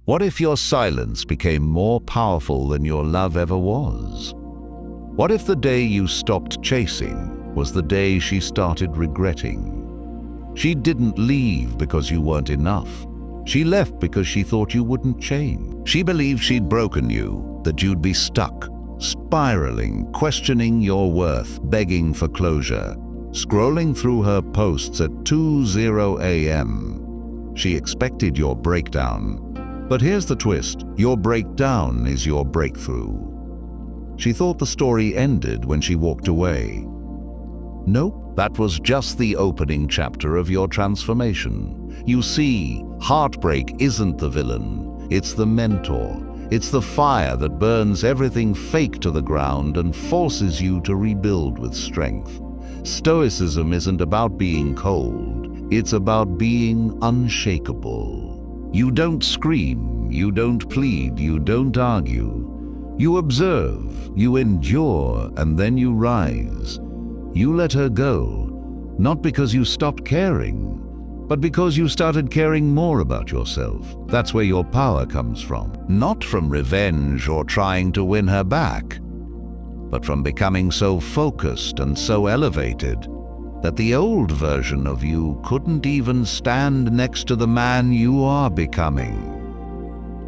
What if your silence became more powerful than your love ever was? What if the day you stopped chasing was the day she started regretting? She didn't leave because you weren't enough. She left because she thought you wouldn't change. She believed she'd broken you, that you'd be stuck, spiraling, questioning your worth, begging for closure, scrolling through her posts at 2:00 a.m. She expected your breakdown. But here's the twist: your breakdown is your breakthrough. She thought the story ended when she walked away. Nope, that was just the opening chapter of your transformation. You see, heartbreak isn't the villain, it's the mentor. It's the fire that burns everything fake to the ground and forces you to rebuild with strength. Stoicism isn't about being cold, it's about being unshakable. You don't scream, you don't plead, you don't argue. You observe, you endure, and then you rise. You let her go, not because you stopped caring, but because you started caring more about yourself. That's where your power comes from. Not from revenge or trying to win her back, but from becoming so focused and so elevated that the old version of you couldn't even stand next to the man you are becoming.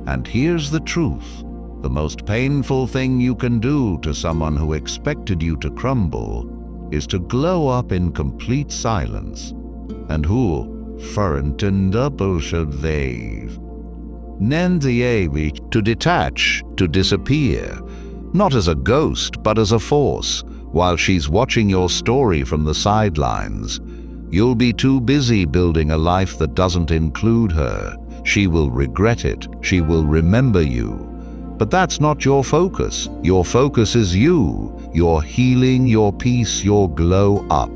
And here's the truth: the most painful thing you can do to someone who expected you to crumble is to glow up in complete silence. And who to detach, to disappear, not as a ghost but as a force. While she's watching your story from the sidelines, you'll be too busy building a life that doesn't include her. She will regret it, she will remember you. But that's not your focus. Your focus is you, your healing, your peace, your glow up.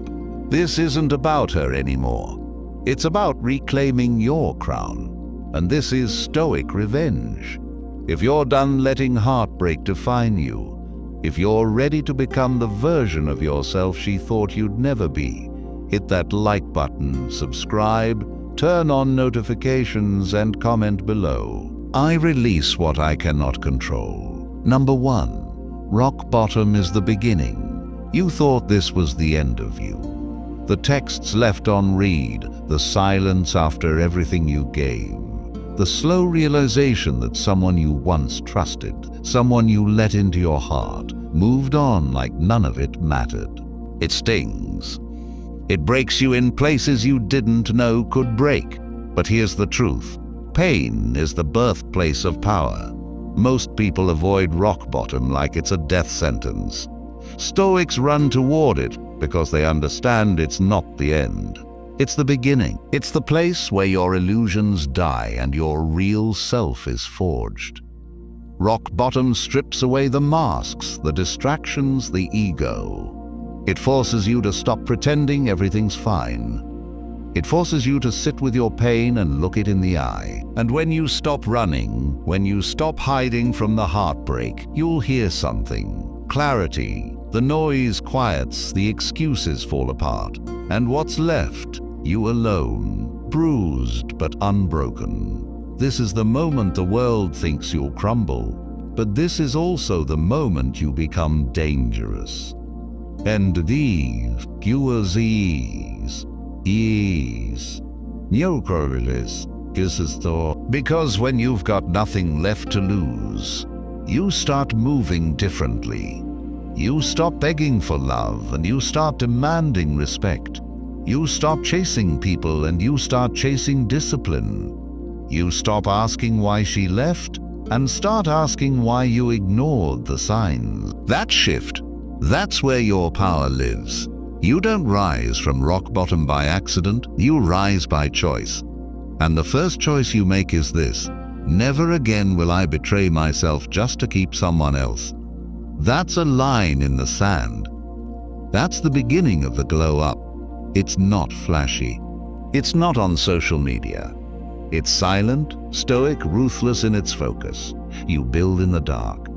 This isn't about her anymore. It's about reclaiming your crown. And this is Stoic revenge. If you're done letting heartbreak define you, if you're ready to become the version of yourself she thought you'd never be, hit that like button, subscribe, turn on notifications, and comment below. I release what I cannot control. Number 1. Rock bottom is the beginning. You thought this was the end of you. The texts left on read, the silence after everything you gave, the slow realization that someone you once trusted, someone you let into your heart, moved on like none of it mattered. It stings. It breaks you in places you didn't know could break. But here's the truth: pain is the birthplace of power. Most people avoid rock bottom like it's a death sentence. Stoics run toward it because they understand it's not the end. It's the beginning. It's the place where your illusions die and your real self is forged. Rock bottom strips away the masks, the distractions, the ego. It forces you to stop pretending everything's fine. It forces you to sit with your pain and look it in the eye. And when you stop running, when you stop hiding from the heartbreak, you'll hear something. Clarity. The noise quiets, the excuses fall apart. And what's left? You alone, bruised but unbroken. This is the moment the world thinks you'll crumble. But this is also the moment you become dangerous. And these, because when you've got nothing left to lose, you start moving differently. You stop begging for love and you start demanding respect. You stop chasing people and you start chasing discipline. You stop asking why she left and start asking why you ignored the signs. That shift, that's where your power lives. You don't rise from rock bottom by accident, you rise by choice. And the first choice you make is this: never again will I betray myself just to keep someone else. That's a line in the sand. That's the beginning of the glow up. It's not flashy. It's not on social media. It's silent, stoic, ruthless in its focus. You build in the dark.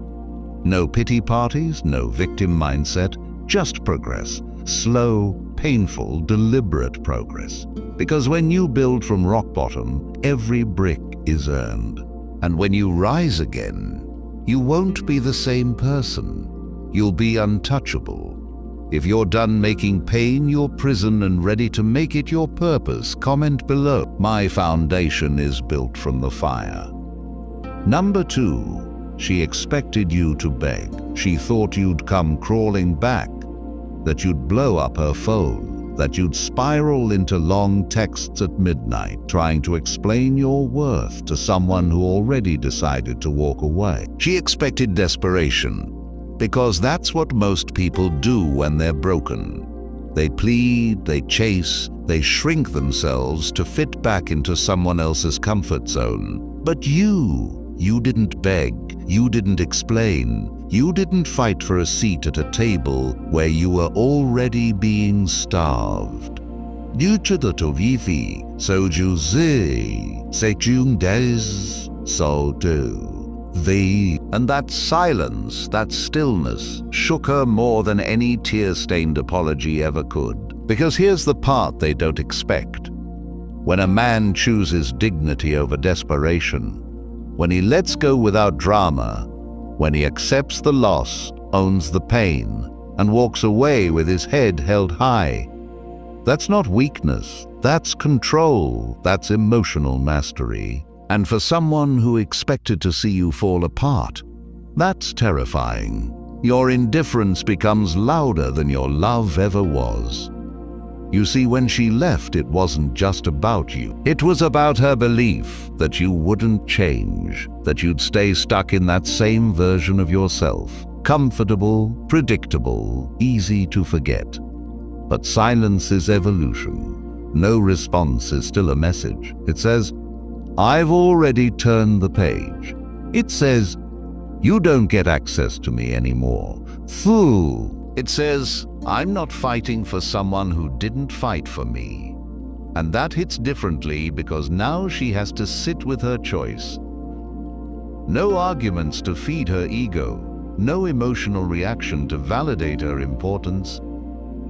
No pity parties, no victim mindset, just progress. Slow, painful, deliberate progress. Because when you build from rock bottom, every brick is earned. And when you rise again, you won't be the same person. You'll be untouchable. If you're done making pain your prison and ready to make it your purpose, comment below. My foundation is built from the fire. Number 2, she expected you to beg. She thought you'd come crawling back, that you'd blow up her phone, that you'd spiral into long texts at midnight, trying to explain your worth to someone who already decided to walk away. She expected desperation, because that's what most people do when they're broken. They plead, they chase, they shrink themselves to fit back into someone else's comfort zone. But you didn't beg, you didn't explain, you didn't fight for a seat at a table where you were already being starved. And that silence, that stillness, shook her more than any tear-stained apology ever could. Because here's the part they don't expect. When a man chooses dignity over desperation, when he lets go without drama, when he accepts the loss, owns the pain, and walks away with his head held high, that's not weakness, that's control, that's emotional mastery. And for someone who expected to see you fall apart, that's terrifying. Your indifference becomes louder than your love ever was. You see, when she left, it wasn't just about you. It was about her belief that you wouldn't change, that you'd stay stuck in that same version of yourself. Comfortable, predictable, easy to forget. But silence is evolution. No response is still a message. It says, I've already turned the page. It says, you don't get access to me anymore. Fool. It says, I'm not fighting for someone who didn't fight for me. And that hits differently because now she has to sit with her choice. No arguments to feed her ego, no emotional reaction to validate her importance,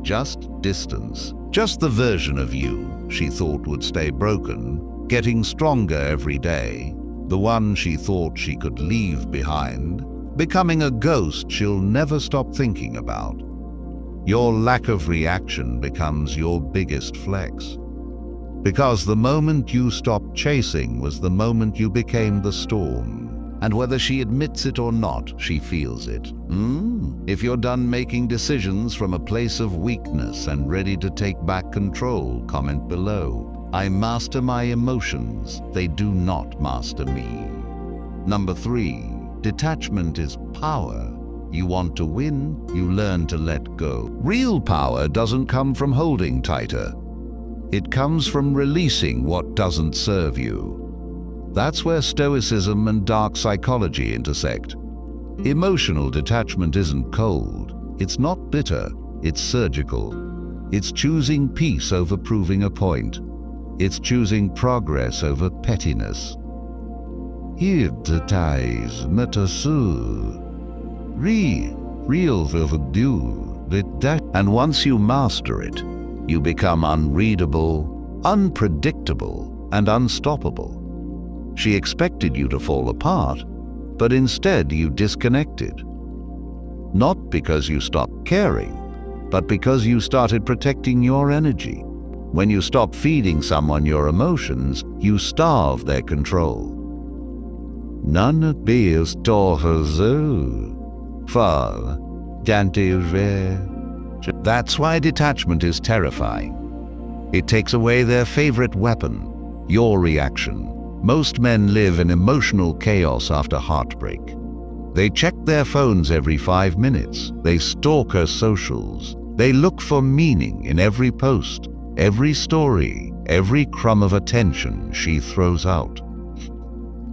just distance. Just the version of you she thought would stay broken, getting stronger every day, the one she thought she could leave behind, becoming a ghost she'll never stop thinking about. Your lack of reaction becomes your biggest flex. Because the moment you stopped chasing was the moment you became the storm. And whether she admits it or not, she feels it. If you're done making decisions from a place of weakness and ready to take back control, comment below. I master my emotions, they do not master me. Number 3, detachment is power. You want to win, you learn to let go. Real power doesn't come from holding tighter. It comes from releasing what doesn't serve you. That's where Stoicism and dark psychology intersect. Emotional detachment isn't cold. It's not bitter. It's surgical. It's choosing peace over proving a point. It's choosing progress over pettiness. And once you master it, you become unreadable, unpredictable, and unstoppable. She expected you to fall apart, but instead you disconnected. Not because you stopped caring, but because you started protecting your energy. When you stop feeding someone your emotions, you starve their control. That's why detachment is terrifying. It takes away their favorite weapon, your reaction. Most men live in emotional chaos after heartbreak. They check their phones every 5 minutes. They stalk her socials. They look for meaning in every post, every story, every crumb of attention she throws out.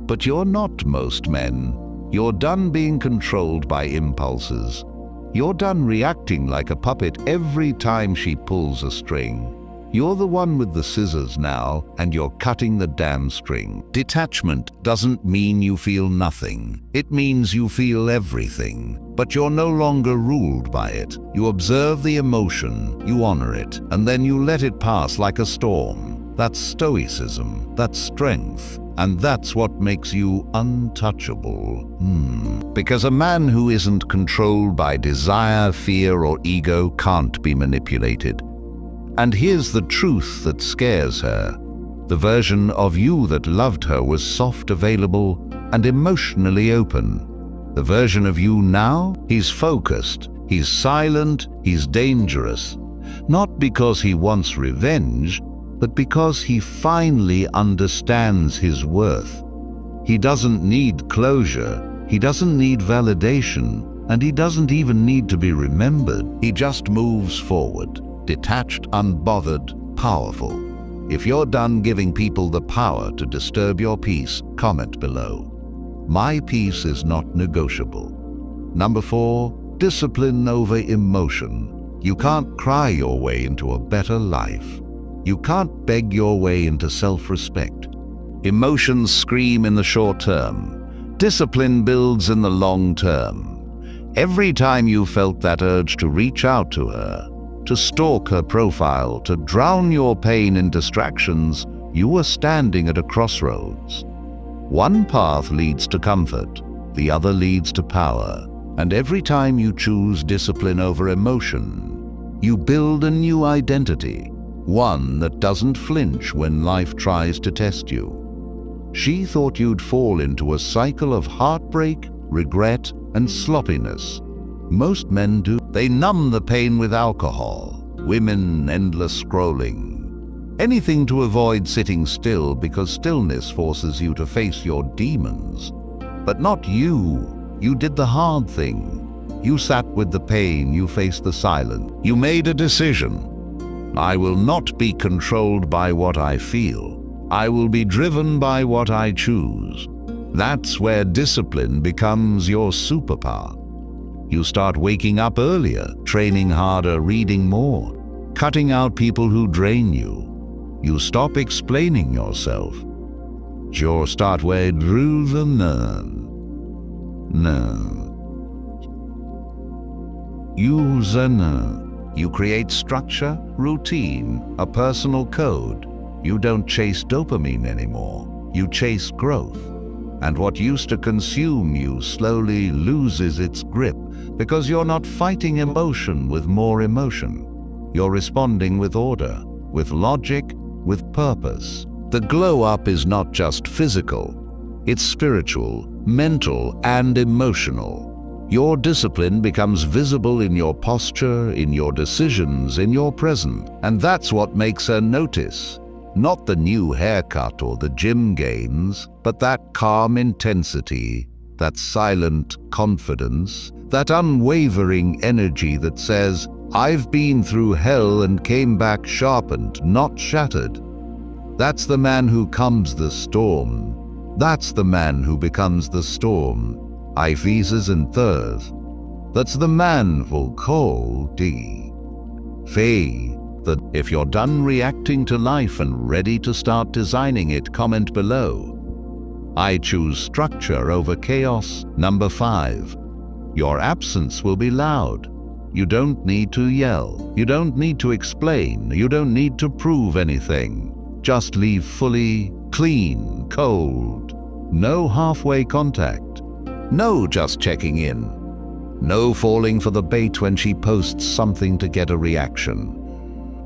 But you're not most men. You're done being controlled by impulses. You're done reacting like a puppet every time she pulls a string. You're the one with the scissors now, and you're cutting the damn string. Detachment doesn't mean you feel nothing. It means you feel everything. But you're no longer ruled by it. You observe the emotion, you honor it, and then you let it pass like a storm. That's stoicism. That's strength. And that's what makes you untouchable. Because a man who isn't controlled by desire, fear, or ego can't be manipulated. And here's the truth that scares her. The version of you that loved her was soft, available, and emotionally open. The version of you now, he's focused, he's silent, he's dangerous. Not because he wants revenge, but because he finally understands his worth. He doesn't need closure, he doesn't need validation, and he doesn't even need to be remembered. He just moves forward, detached, unbothered, powerful. If you're done giving people the power to disturb your peace, comment below. My peace is not negotiable. Number 4, discipline over emotion. You can't cry your way into a better life. You can't beg your way into self-respect. Emotions scream in the short term. Discipline builds in the long term. Every time you felt that urge to reach out to her, to stalk her profile, to drown your pain in distractions, you were standing at a crossroads. One path leads to comfort, the other leads to power. And every time you choose discipline over emotion, you build a new identity. One that doesn't flinch when life tries to test you. She thought you'd fall into a cycle of heartbreak, regret, and sloppiness. Most men do. They numb the pain with alcohol, women, endless scrolling. Anything to avoid sitting still, because stillness forces you to face your demons. But not you. You did the hard thing. You sat with the pain, you faced the silence. You made a decision. I will not be controlled by what I feel. I will be driven by what I choose. That's where discipline becomes your superpower. You start waking up earlier, training harder, reading more, cutting out people who drain you. You stop explaining yourself. You start where through the Use a You create structure, routine, a personal code. You don't chase dopamine anymore. You chase growth. And what used to consume you slowly loses its grip, because you're not fighting emotion with more emotion. You're responding with order, with logic, with purpose. The glow up is not just physical. It's spiritual, mental, and emotional. Your discipline becomes visible in your posture, in your decisions, in your present. And that's what makes her notice. Not the new haircut or the gym gains, but that calm intensity, that silent confidence, that unwavering energy that says, I've been through hell and came back sharpened, not shattered. That's the man who calms the storm. That's the man who becomes the storm. I visas and thurs. That's the man who'll call D. Faye. That if you're done reacting to life and ready to start designing it, comment below. I choose structure over chaos. Number 5. Your absence will be loud. You don't need to yell. You don't need to explain. You don't need to prove anything. Just leave fully, clean, cold. No halfway contact. No just checking in. No falling for the bait when she posts something to get a reaction.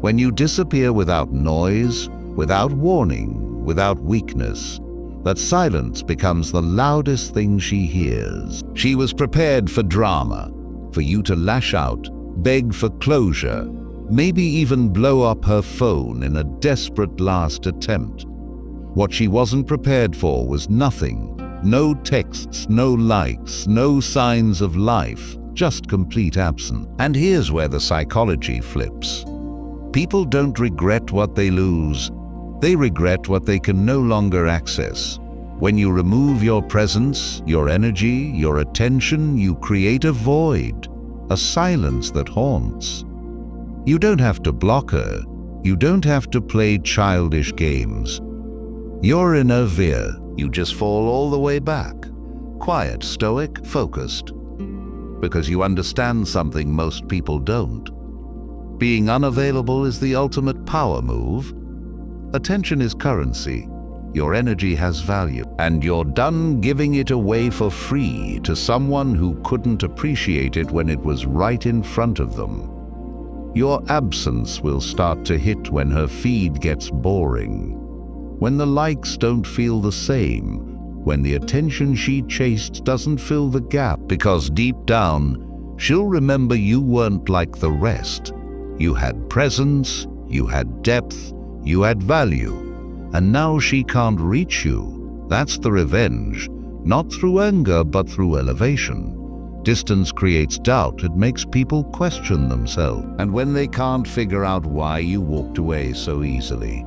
When you disappear without noise, without warning, without weakness, that silence becomes the loudest thing she hears. She was prepared for drama, for you to lash out, beg for closure, maybe even blow up her phone in a desperate last attempt. What she wasn't prepared for was nothing. No texts, no likes, no signs of life, just complete absence. And here's where the psychology flips. People don't regret what they lose. They regret what they can no longer access. When you remove your presence, your energy, your attention, you create a void, a silence that haunts. You don't have to block her. You don't have to play childish games. You're in a veer. You just fall all the way back. Quiet, stoic, focused. Because you understand something most people don't. Being unavailable is the ultimate power move. Attention is currency. your energy has value, and you're done giving it away for free to someone who couldn't appreciate it when it was right in front of them. Your absence will start to hit when her feed gets boring, when the likes don't feel the same, when the attention she chased doesn't fill the gap, because deep down, she'll remember you weren't like the rest. You had presence, you had depth, you had value, and now she can't reach you. That's the revenge, not through anger but through elevation. Distance creates doubt. It makes people question themselves. And when they can't figure out why you walked away so easily,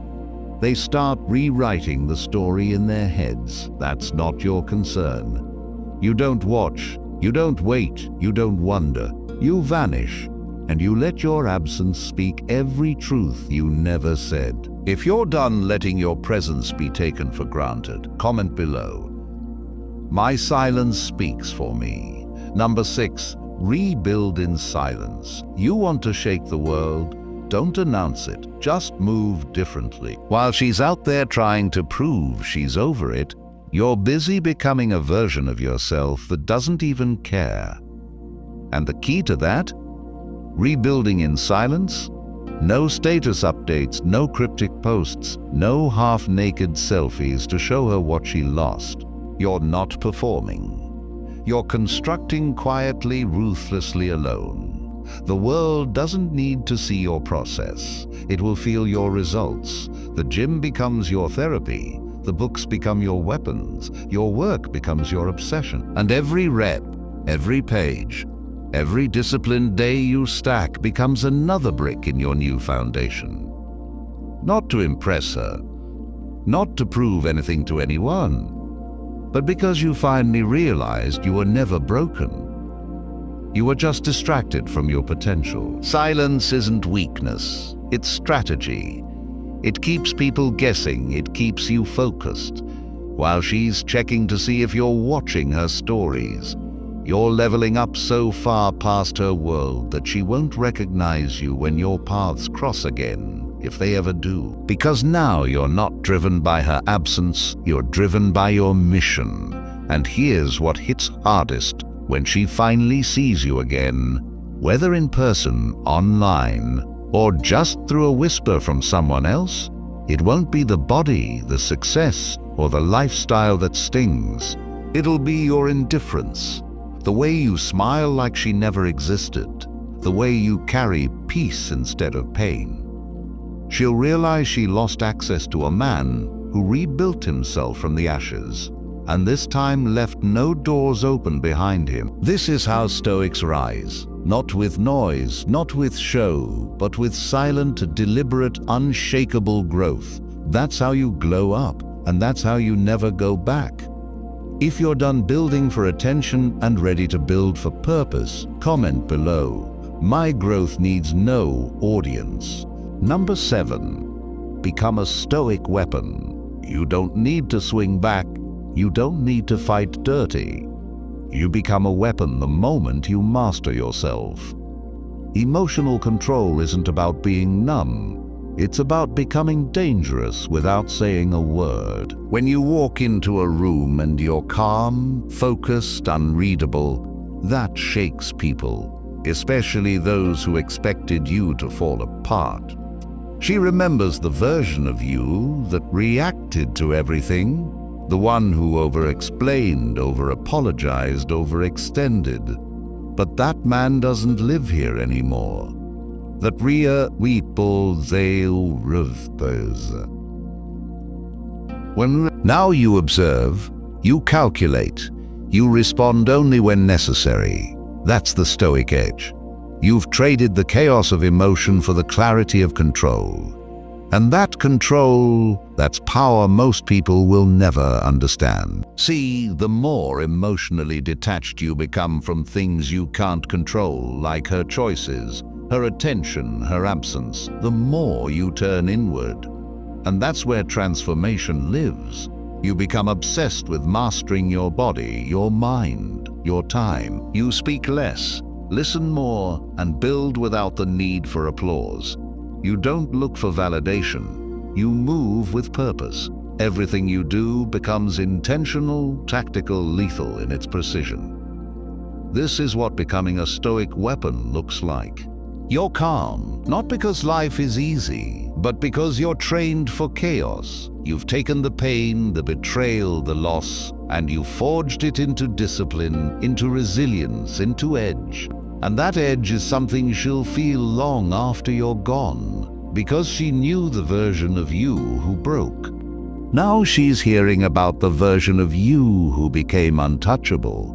they start rewriting the story in their heads. That's not your concern. You don't watch, you don't wait, you don't wonder. You vanish, and you let your absence speak every truth you never said. If you're done letting your presence be taken for granted, comment below. My silence speaks for me. Number 6, rebuild in silence. You want to shake the world? Don't announce it, just move differently. While she's out there trying to prove she's over it, you're busy becoming a version of yourself that doesn't even care. And the key to that? Rebuilding in silence? No status updates, no cryptic posts, no half-naked selfies to show her what she lost. You're not performing. You're constructing quietly, ruthlessly alone. The world doesn't need to see your process. It will feel your results. The gym becomes your therapy. The books become your weapons. Your work becomes your obsession. And every rep, every page, every disciplined day you stack becomes another brick in your new foundation. Not to impress her, not to prove anything to anyone, but because you finally realized you were never broken. You were just distracted from your potential. Silence isn't weakness, it's strategy. It keeps people guessing, it keeps you focused. While she's checking to see if you're watching her stories, you're leveling up so far past her world that she won't recognize you when your paths cross again, if they ever do. Because now you're not driven by her absence, you're driven by your mission. And here's what hits hardest when she finally sees you again, whether in person, online, or just through a whisper from someone else. It won't be the body, the success, or the lifestyle that stings. It'll be your indifference. The way you smile like she never existed. The way you carry peace instead of pain. She'll realize she lost access to a man who rebuilt himself from the ashes, and this time left no doors open behind him. This is how Stoics rise. Not with noise, not with show, but with silent, deliberate, unshakable growth. That's how you glow up, and that's how you never go back. If you're done building for attention and ready to build for purpose, comment below. My growth needs no audience. Number 7, become a stoic weapon. You don't need to swing back. You don't need to fight dirty. You become a weapon the moment you master yourself. Emotional control isn't about being numb. It's about becoming dangerous without saying a word. When you walk into a room and you're calm, focused, unreadable, that shakes people, especially those who expected you to fall apart. She remembers the version of you that reacted to everything, the one who over-explained, over-apologized, overextended. But that man doesn't live here anymore. That now you observe, you calculate, you respond only when necessary. That's the Stoic edge. You've traded the chaos of emotion for the clarity of control. And that control, that's power most people will never understand. See, the more emotionally detached you become from things you can't control, like her choices, her attention, her absence, the more you turn inward. And that's where transformation lives. You become obsessed with mastering your body, your mind, your time. You speak less, listen more, and build without the need for applause. You don't look for validation. You move with purpose. Everything you do becomes intentional, tactical, lethal in its precision. This is what becoming a stoic weapon looks like. You're calm, not because life is easy, but because you're trained for chaos. You've taken the pain, the betrayal, the loss, and you forged it into discipline, into resilience, into edge. And that edge is something she'll feel long after you're gone, because she knew the version of you who broke. Now she's hearing about the version of you who became untouchable.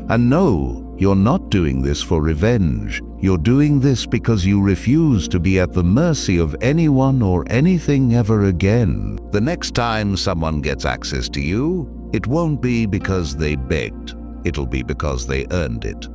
And no, you're not doing this for revenge. You're doing this because you refuse to be at the mercy of anyone or anything ever again. The next time someone gets access to you, it won't be because they begged. It'll be because they earned it.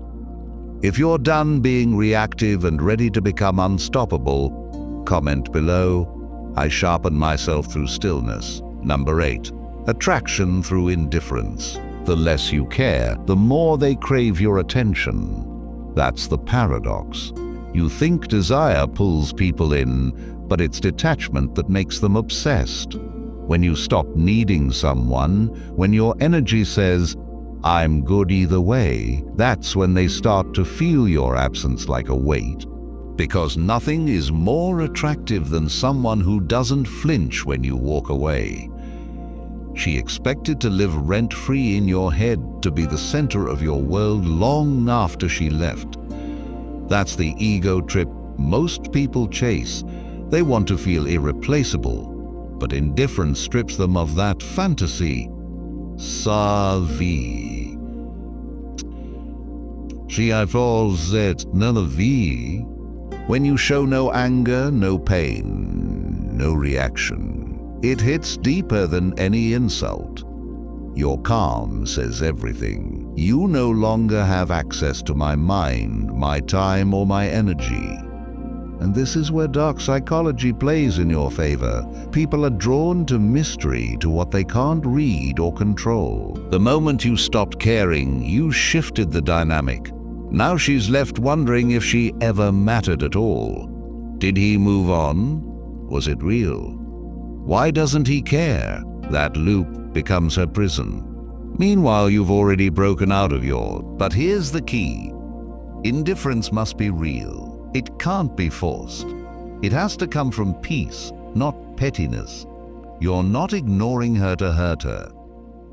If you're done being reactive and ready to become unstoppable, comment below. I sharpen myself through stillness. Number 8. Attraction through indifference. The less you care, the more they crave your attention. That's the paradox. You think desire pulls people in, but it's detachment that makes them obsessed. When you stop needing someone, when your energy says, "I'm good either way," that's when they start to feel your absence like a weight. Because nothing is more attractive than someone who doesn't flinch when you walk away. She expected to live rent-free in your head, to be the center of your world long after she left. That's the ego trip most people chase. They want to feel irreplaceable, but indifference strips them of that fantasy. Sa vi. She falls at none vi. When you show no anger, no pain, no reaction, it hits deeper than any insult. Your calm says everything. You no longer have access to my mind, my time, or my energy. And this is where dark psychology plays in your favor. People are drawn to mystery, to what they can't read or control. The moment you stopped caring, you shifted the dynamic. Now she's left wondering if she ever mattered at all. Did he move on? Was it real? Why doesn't he care? That loop becomes her prison. Meanwhile, you've already broken out of yours. But here's the key. Indifference must be real. It can't be forced. It has to come from peace, not pettiness. You're not ignoring her to hurt her.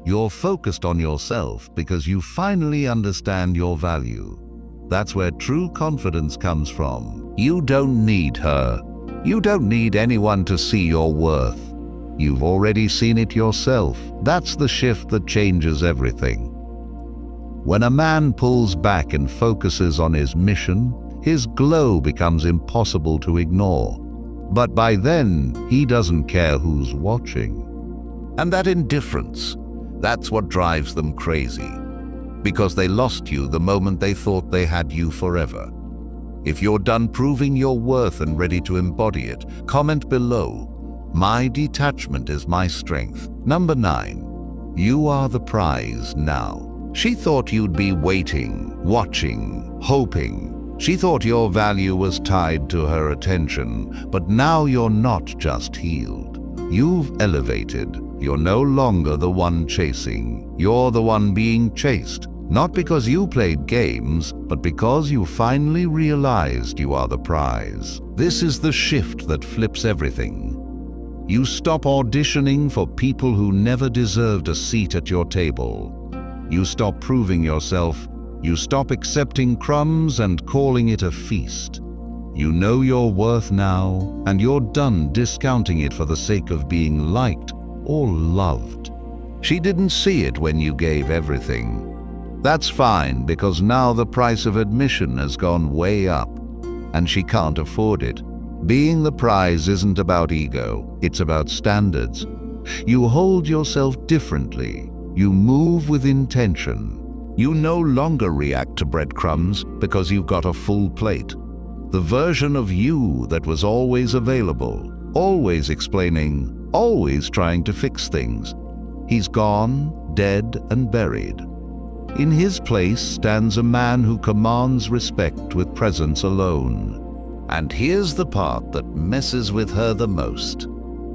You're focused on yourself because you finally understand your value. That's where true confidence comes from. You don't need her. You don't need anyone to see your worth. You've already seen it yourself. That's the shift that changes everything. When a man pulls back and focuses on his mission, his glow becomes impossible to ignore. But by then, he doesn't care who's watching. And that indifference, that's what drives them crazy. Because they lost you the moment they thought they had you forever. If you're done proving your worth and ready to embody it, comment below. My detachment is my strength. Number 9. You are the prize now. She thought you'd be waiting, watching, hoping. She thought your value was tied to her attention, but now you're not just healed. You've elevated. You're no longer the one chasing. You're the one being chased. Not because you played games, but because you finally realized you are the prize. This is the shift that flips everything. You stop auditioning for people who never deserved a seat at your table. You stop proving yourself. You stop accepting crumbs and calling it a feast. You know your worth now, and you're done discounting it for the sake of being liked or loved. She didn't see it when you gave everything. That's fine, because now the price of admission has gone way up, and she can't afford it. Being the prize isn't about ego, it's about standards. You hold yourself differently. You move with intention. You no longer react to breadcrumbs because you've got a full plate. The version of you that was always available, always explaining, always trying to fix things. He's gone, dead and buried. In his place stands a man who commands respect with presence alone. And here's the part that messes with her the most.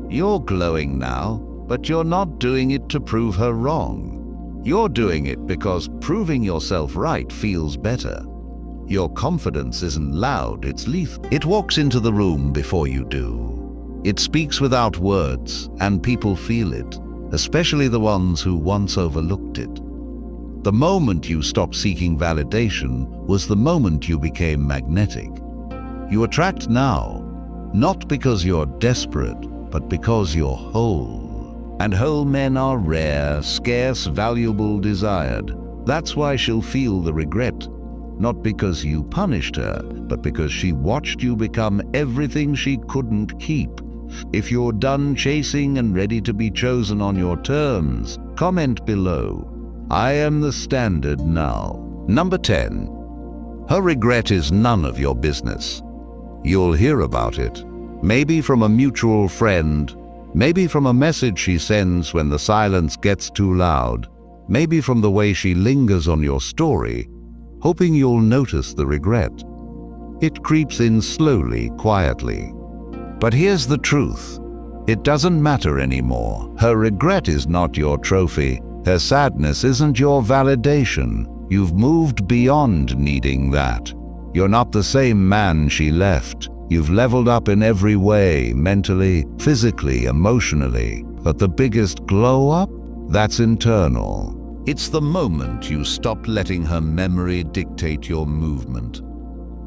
You're glowing now, But you're not doing it to prove her wrong. You're doing it because proving yourself right feels better. Your confidence isn't loud, it's lethal. It walks into the room before you do. It speaks without words, and people feel it, especially the ones who once overlooked it. The moment you stopped seeking validation was the moment you became magnetic. You attract now, not because you're desperate, but because you're whole. And whole men are rare, scarce, valuable, desired. That's why she'll feel the regret. Not because you punished her, but because she watched you become everything she couldn't keep. If you're done chasing and ready to be chosen on your terms, comment below. I am the standard now. Number 10. Her regret is none of your business. You'll hear about it. Maybe from a mutual friend, maybe from a message she sends when the silence gets too loud, maybe from the way she lingers on your story, hoping you'll notice the regret. It creeps in slowly, quietly. But here's the truth. It doesn't matter anymore. Her regret is not your trophy. Her sadness isn't your validation. You've moved beyond needing that. You're not the same man she left. You've leveled up in every way, mentally, physically, emotionally. But the biggest glow up? That's internal. It's the moment you stop letting her memory dictate your movement.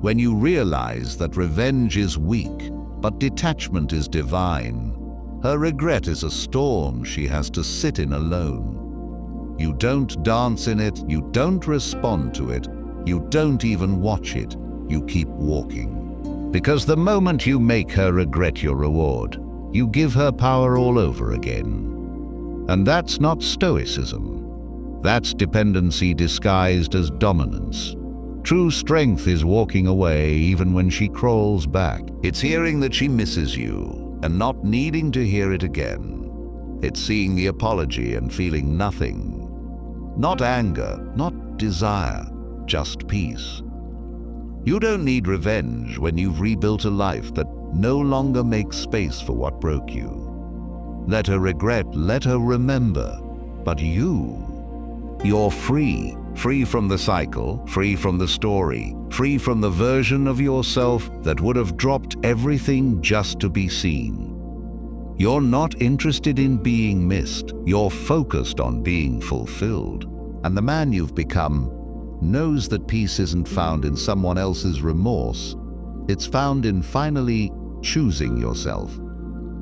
When you realize that revenge is weak, but detachment is divine. Her regret is a storm she has to sit in alone. You don't dance in it, you don't respond to it, you don't even watch it, you keep walking. Because the moment you make her regret your reward, you give her power all over again. And that's not stoicism. That's dependency disguised as dominance. True strength is walking away even when she crawls back. It's hearing that she misses you and not needing to hear it again. It's seeing the apology and feeling nothing. Not anger, not desire, just peace. You don't need revenge when you've rebuilt a life that no longer makes space for what broke you. Let her regret, let her remember, but you're free. Free from the cycle, free from the story, free from the version of yourself that would have dropped everything just to be seen. You're not interested in being missed. You're focused on being fulfilled. And the man you've become knows that peace isn't found in someone else's remorse. It's found in finally choosing yourself.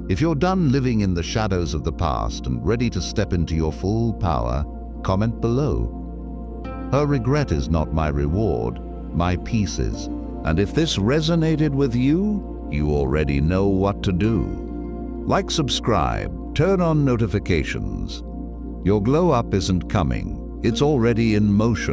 If you're done living in the shadows of the past and ready to step into your full power, comment below. Her regret is not my reward, my peace is. And if this resonated with you, you already know what to do. Like, subscribe, turn on notifications. Your glow up isn't coming, it's already in motion.